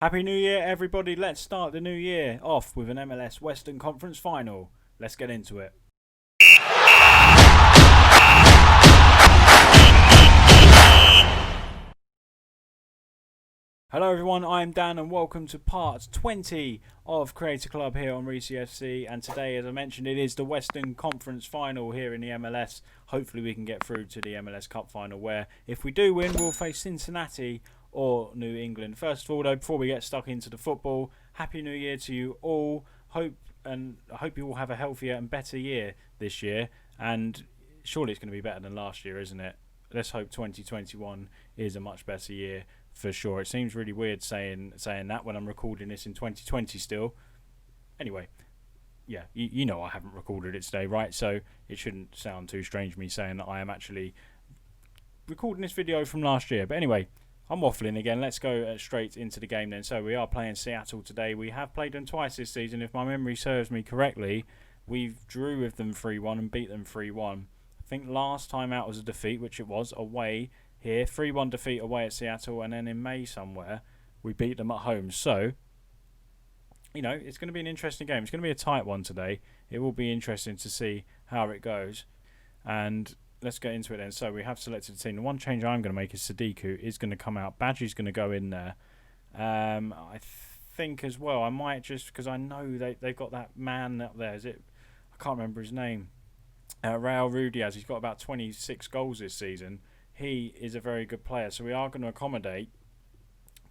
Happy New Year, everybody. Let's start the new year off with an MLS Western Conference Final. Let's get into it. Hello, everyone. I'm Dan, and welcome to part 20 of Creator Club here on Reesy FC. And today, as I mentioned, it is the Western Conference Final here in the MLS. Hopefully, we can get through to the MLS Cup final, where if we do win, we'll face Cincinnati or New England. First of all, though, before we get stuck into the football, Happy New Year to you all. I hope you all have a healthier and better year this year. And surely it's going to be better than last year, isn't it? Let's hope 2021 is a much better year for sure. It seems really weird saying that when I'm recording this in 2020 still. Anyway, yeah, you know I haven't recorded it today, right? So it shouldn't sound too strange me saying that I am actually recording this video from last year. But anyway, I'm waffling again. Let's go straight into the game then. So we are playing Seattle today. We have played them twice this season. If my memory serves me correctly, we've drew with them 3-1 and beat them 3-1. I think last time out was a defeat, which it was, away here. 3-1 defeat away at Seattle, and then in May somewhere, we beat them at home. So, you know, it's going to be an interesting game. It's going to be a tight one today. It will be interesting to see how it goes. And let's get into it then. So we have selected the team. The one change I'm going to make is Sadiku is going to come out. Badgie's going to go in there. I think as well, I might just, because I know they've got that man up there. I can't remember his name. Raul Rudiaz. He's got about 26 goals this season. He is a very good player. So we are going to accommodate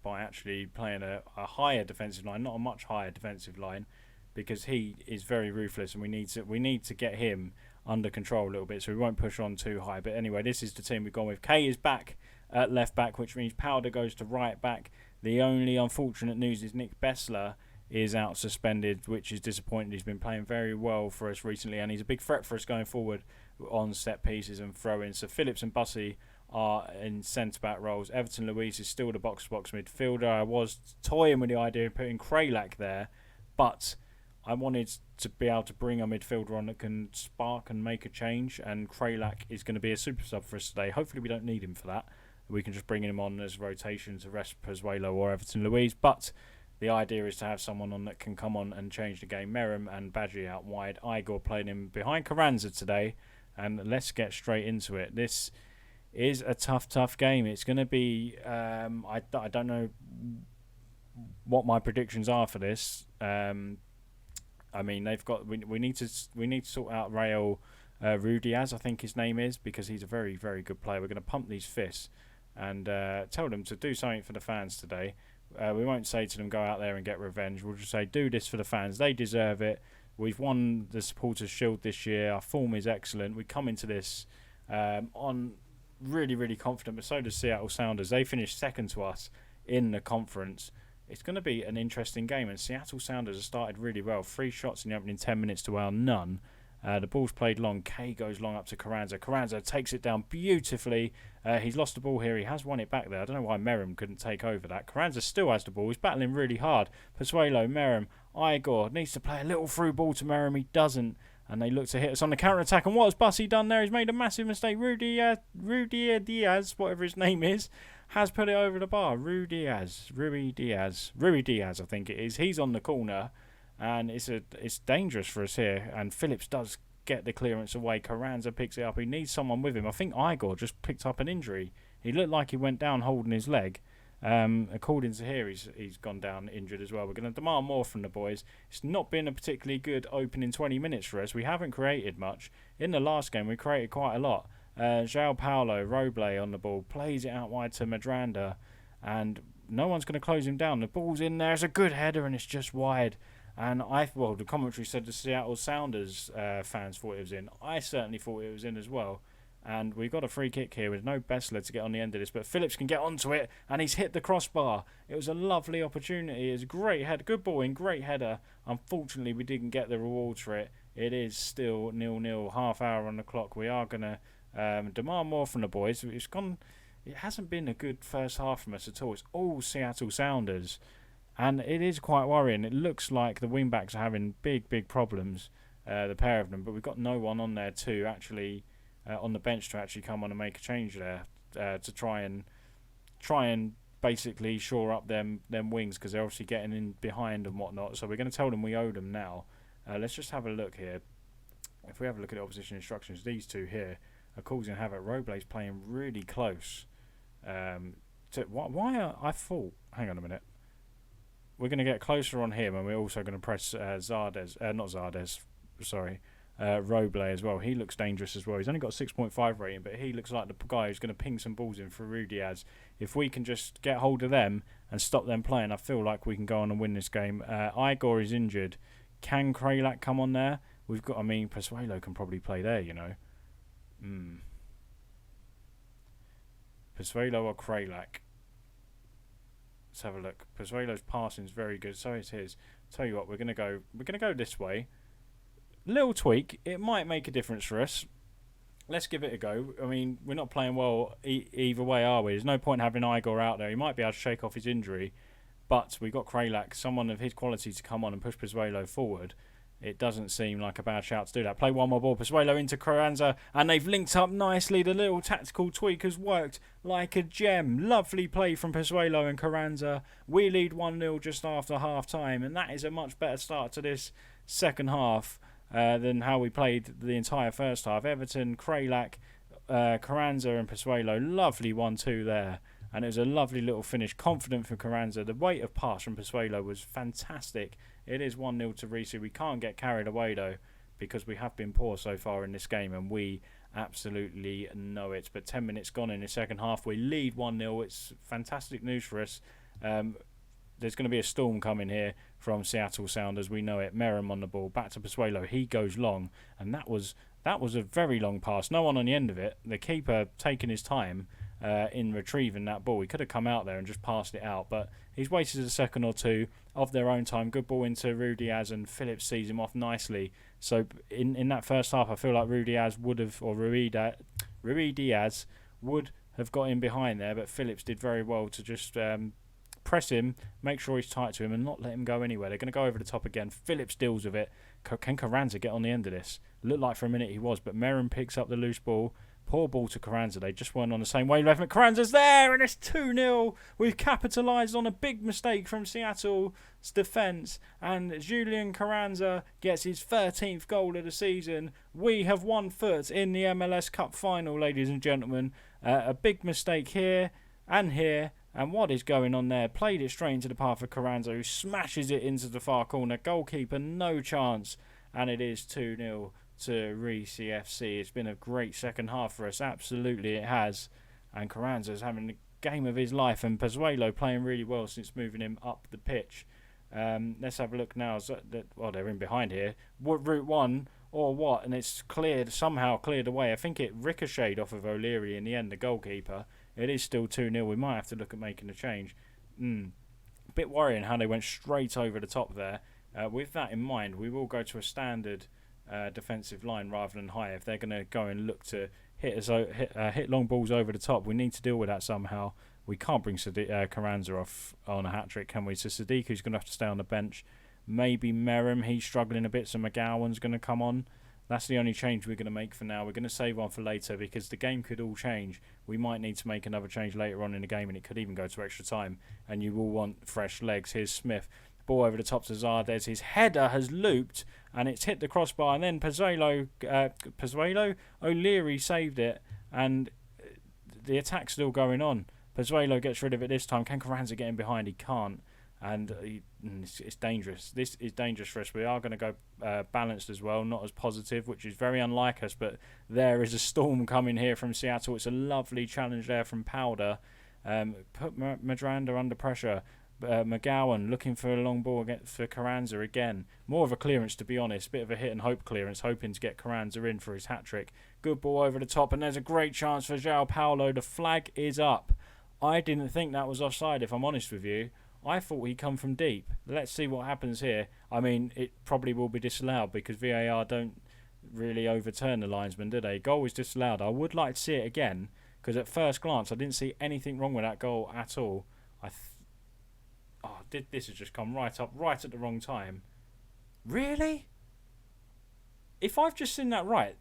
by actually playing a higher defensive line, not a much higher defensive line, because he is very ruthless, and we need to get him under control a little bit, so we won't push on too high. But anyway, this is the team we've gone with. Kay is back at left back, which means Powder goes to right back. The only unfortunate news is Nick Bessler is out suspended, which is disappointing. He's been playing very well for us recently, and he's a big threat for us going forward on set pieces and throw-ins. So Phillips and Bussey are in centre-back roles. Everton Luiz is still the box-to-box midfielder. I was toying with the idea of putting Kraylak there, but I wanted to be able to bring a midfielder on that can spark and make a change, and Kraylak is going to be a super sub for us today. Hopefully we don't need him for that. We can just bring him on as rotation to rest Pozuelo or Everton Luiz, but the idea is to have someone on that can come on and change the game. Merrim and Badgie out wide. Igor playing him behind Carranza today, and let's get straight into it. This is a tough game. It's going to be, I don't know what my predictions are for this. I mean, they've got. We need to sort out Raul Rudiaz, I think his name is, because he's a very, very good player. We're going to pump these fists and tell them to do something for the fans today. We won't say to them go out there and get revenge. We'll just say do this for the fans. They deserve it. We've won the Supporters' Shield this year. Our form is excellent. We come into this on really, really confident, but so does Seattle Sounders. They finished second to us in the conference. It's going to be an interesting game, and Seattle Sounders have started really well. 3 shots in the opening 10 minutes to our none. The ball's played long. Kay goes long up to Carranza. Carranza takes it down beautifully. He's lost the ball here. He has won it back there. I don't know why Merrim couldn't take over that. Carranza still has the ball. He's battling really hard. Pozuelo, Merrim, Igor needs to play a little through ball to Merrim. He doesn't. And they look to hit us on the counter-attack. And what has Bussey done there? He's made a massive mistake. Rudy Diaz, whatever his name is, has put it over the bar. Rui Diaz, I think it is. He's on the corner, and it's dangerous for us here. And Phillips does get the clearance away. Carranza picks it up. He needs someone with him. I think Igor just picked up an injury. He looked like he went down holding his leg. According to here, he's gone down injured as well. We're going to demand more from the boys. It's not been a particularly good opening 20 minutes for us. We haven't created much. In the last game, we created quite a lot. João Paulo, Roble on the ball, plays it out wide to Madranda, and no one's going to close him down. The ball's in there. It's a good header, and it's just wide. And the commentary said the Seattle Sounders fans thought it was in. I certainly thought it was in as well. And we've got a free kick here with no Bessler to get on the end of this. But Phillips can get onto it, and he's hit the crossbar. It was a lovely opportunity. It was a great head, good ball in, great header. Unfortunately, we didn't get the rewards for it. It is still 0-0, half hour on the clock. We are going to demand more from the boys. It hasn't been a good first half from us at all. It's all Seattle Sounders. And it is quite worrying. It looks like the wing-backs are having big problems, the pair of them. But we've got no one on there to actually... on the bench to actually come on and make a change there to try and basically shore up them wings because they're obviously getting in behind and whatnot. So we're going to tell them we owe them now. Let's just have a look here. If we have a look at the opposition instructions, these two here are causing havoc. Roblay's playing really close. I thought... Hang on a minute. We're going to get closer on him, and we're also going to press Roblay as well. He looks dangerous as well. He's only got a 6.5 rating, but he looks like the guy who's going to ping some balls in for Rudiaz. If we can just get hold of them and stop them playing, I feel like we can go on and win this game. Igor is injured. Can Kralak come on there? Pozuelo can probably play there, you know. Pozuelo or Kralak? Let's have a look. Pozuelo's passing is very good, so is his. Tell you what, we're gonna go this way. Little tweak, it might make a difference for us. Let's give it a go. I mean, we're not playing well either way, are we? There's no point having Igor out there. He might be able to shake off his injury, but we've got Kralak, someone of his quality, to come on and push Pozuelo forward. It doesn't seem like a bad shout to do that. Play one more ball. Pozuelo into Carranza, and they've linked up nicely. The little tactical tweak has worked like a gem. Lovely play from Pozuelo and Carranza. We lead 1-0 just after half-time, and that is a much better start to this second half than how we played the entire first half. Everton, Kralak, Carranza and Pozuelo. Lovely 1-2 there. And it was a lovely little finish. Confident for Carranza. The weight of pass from Pozuelo was fantastic. It is 1-0 to Reesy. We can't get carried away, though, because we have been poor so far in this game, and we absolutely know it. But 10 minutes gone in the second half. We lead 1-0. It's fantastic news for us. There's going to be a storm coming here from Seattle Sounders. We know it. Merrim on the ball. Back to Pozuelo. He goes long, and that was a very long pass. No one on the end of it. The keeper taking his time in retrieving that ball. He could have come out there and just passed it out, but he's wasted a second or two of their own time. Good ball into Rudiaz, and Phillips sees him off nicely. So in that first half, I feel like Rudiaz would have, or Rui Diaz would have got in behind there, but Phillips did very well to just press him, make sure he's tight to him, and not let him go anywhere. They're going to go over the top again. Phillips deals with it. Can Carranza get on the end of this? Looked like for a minute he was, but Merrim picks up the loose ball. Poor ball to Carranza. They just weren't on the same wavelength. But Carranza's there, and it's 2-0. We've capitalised on a big mistake from Seattle's defence, and Julian Carranza gets his 13th goal of the season. We have one foot in the MLS Cup final, ladies and gentlemen. A big mistake here and here. And what is going on there? Played it straight into the path of Carranza, who smashes it into the far corner. Goalkeeper, no chance. And it is 2-0 to Reesy FC. It's been a great second half for us. Absolutely it has. And Carranza's having the game of his life. And Pozuelo playing really well since moving him up the pitch. Let's have a look now. They're in behind here. Route 1 or what? And it's somehow cleared away. I think it ricocheted off of O'Leary in the end, the goalkeeper. It is still 2-0. We might have to look at making a change. Bit worrying how they went straight over the top there. With that in mind, we will go to a standard defensive line rather than high. If they're going to go and look to hit long balls over the top, we need to deal with that somehow. We can't bring Carranza off on a hat-trick, can we? So Sadiku's going to have to stay on the bench. Maybe Merrim, he's struggling a bit, so McGowan's going to come on. That's the only change we're going to make for now. We're going to save one for later because the game could all change. We might need to make another change later on in the game, and it could even go to extra time, and you will want fresh legs. Here's Smith. Ball over the top to Zardes. His header has looped, and it's hit the crossbar, and then Pozuelo, O'Leary saved it, and the attack's still going on. Pozuelo gets rid of it this time. Can Carranza get in behind? He can't. And it's dangerous. This is dangerous for us. We are going to go balanced as well, not as positive, which is very unlike us. But there is a storm coming here from Seattle. It's a lovely challenge there from Powder. Put Madranda under pressure. McGowan looking for a long ball for Carranza again. More of a clearance, to be honest. Bit of a hit and hope clearance, hoping to get Carranza in for his hat-trick. Good ball over the top, and there's a great chance for João Paulo. The flag is up. I didn't think that was offside, if I'm honest with you. I thought he'd come from deep. Let's see what happens here. I mean, it probably will be disallowed because VAR don't really overturn the linesman, do they? Goal is disallowed. I would like to see it again because at first glance I didn't see anything wrong with that goal at all. This has just come right up, right at the wrong time. Really? If I've just seen that right,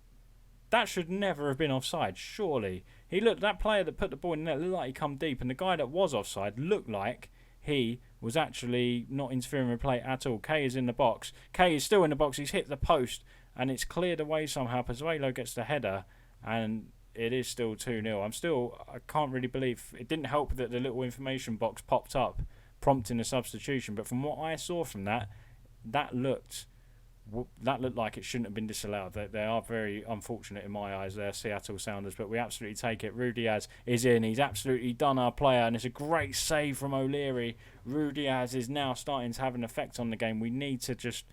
That should never have been offside, surely. That player that put the ball in the net looked like he come deep, and the guy that was offside looked like he was actually not interfering with play at all. Kay is in the box. Kay is still in the box. He's hit the post, and it's cleared away somehow. Pozuelo gets the header, and it is still 2-0. I can't really believe it didn't help that the little information box popped up prompting a substitution, but from what I saw from that looked like it shouldn't have been disallowed. They are very unfortunate in my eyes, they're Seattle Sounders, but we absolutely take it. Rudiaz is in. He's absolutely done our player, and it's a great save from O'Leary. Rudiaz is now starting to have an effect on the game. We need to just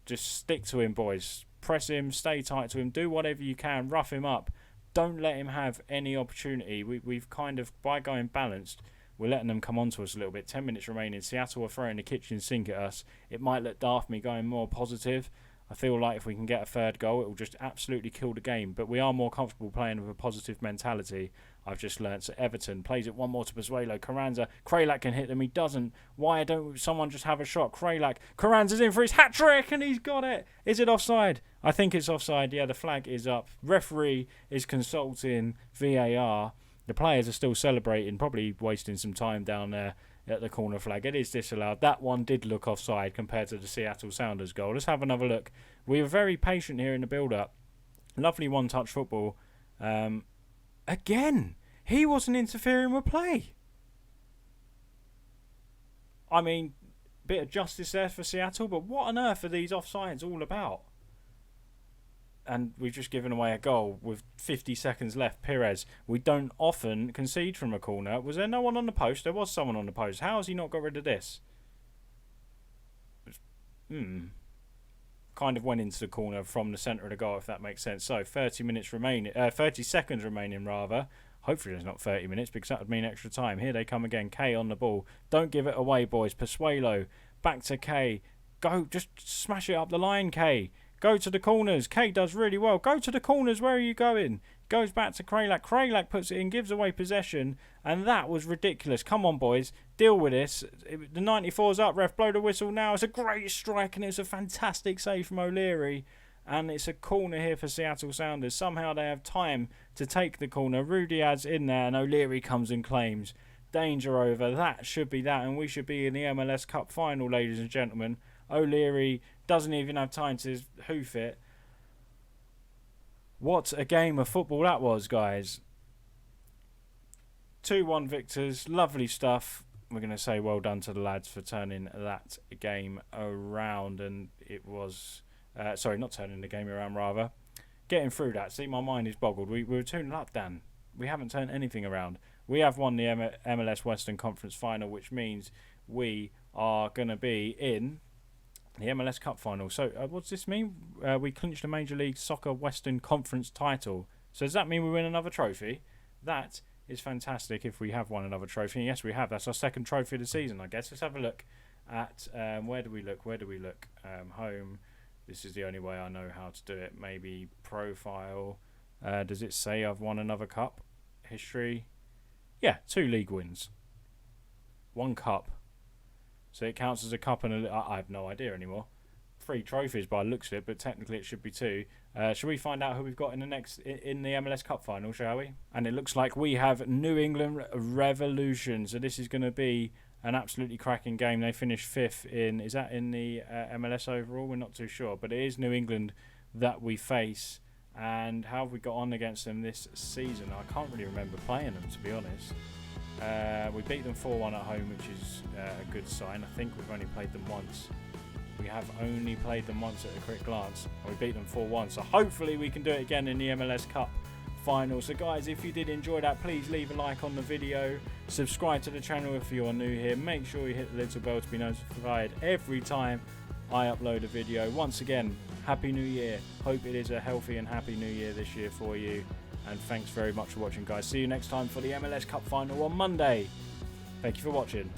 stick to him, boys. Press him, stay tight to him, do whatever you can, rough him up. Don't let him have any opportunity. We've kind of, by going balanced, we're letting them come on to us a little bit. 10 minutes remaining. Seattle are throwing the kitchen sink at us. It might look daft me going more positive. I feel like if we can get a third goal, it will just absolutely kill the game. But we are more comfortable playing with a positive mentality. I've just learnt. So Everton plays it one more to Pozuelo. Carranza. Kralak can hit them. He doesn't. Why don't someone just have a shot? Kralak. Carranza's in for his hat-trick, and he's got it. Is it offside? I think it's offside. Yeah, the flag is up. Referee is consulting VAR. The players are still celebrating, probably wasting some time down there at the corner flag. It is disallowed. That one did look offside compared to the Seattle Sounders goal. Let's have another look. We were very patient here in the build-up. Lovely one-touch football. Again, he wasn't interfering with play. I mean, bit of justice there for Seattle, but what on earth are these offsides all about? And we've just given away a goal with 50 seconds left. Perez, we don't often concede from a corner. Was there no one on the post? There was someone on the post. How has he not got rid of this? Kind of went into the corner from the centre of the goal, if that makes sense. So 30 seconds remaining rather. Hopefully there's not 30 minutes, because that would mean extra time. Here they come again. Kay on the ball. Don't give it away, boys. Pozuelo back to Kay. Go, just smash it up the line, Kay. Go to the corners. Kay does really well. Go to the corners. Where are you going? Goes back to Kralak. Kralak puts it in, gives away possession, and that was ridiculous. Come on, boys. Deal with this. The 94's up. Ref, blow the whistle now. It's a great strike, and it's a fantastic save from O'Leary. And it's a corner here for Seattle Sounders. Somehow they have time to take the corner. Rudiaz in there, and O'Leary comes and claims. Danger over. That should be that, and we should be in the MLS Cup final, ladies and gentlemen. O'Leary doesn't even have time to hoof it. What a game of football that was, guys. 2-1 victors. Lovely stuff. We're going to say well done to the lads for turning that game around. And it was... sorry, not turning the game around, rather. Getting through that. See, my mind is boggled. We were 2-0 up, Dan. We haven't turned anything around. We have won the MLS Western Conference Final, which means we are going to be in... the MLS Cup final. So, what does this mean? We clinched the Major League Soccer Western Conference title. So, does that mean we win another trophy? That is fantastic if we have won another trophy. And yes, we have. That's our second trophy of the season, I guess. Let's have a look at... where do we look? Home. This is the only way I know how to do it. Maybe profile. Does it say I've won another cup? History. Yeah, 2 league wins. 1 cup. So it counts as a cup, and I have no idea anymore. 3 trophies by the looks of it, but technically it should be 2. Shall we find out who we've got in the MLS Cup final, shall we? And it looks like we have New England Revolution. So this is going to be an absolutely cracking game. They finished 5th in... Is that in the MLS overall? We're not too sure. But it is New England that we face. And how have we got on against them this season? I can't really remember playing them, to be honest. We beat them 4-1 at home, which is a good sign. I think we've only played them once. We have only played them once at a quick glance. And we beat them 4-1. So hopefully we can do it again in the MLS Cup final. So guys, if you did enjoy that, please leave a like on the video. Subscribe to the channel if you're new here. Make sure you hit the little bell to be notified every time I upload a video. Once again, Happy New Year. Hope it is a healthy and happy New Year this year for you. And thanks very much for watching, guys. See you next time for the MLS Cup final on Monday. Thank you for watching.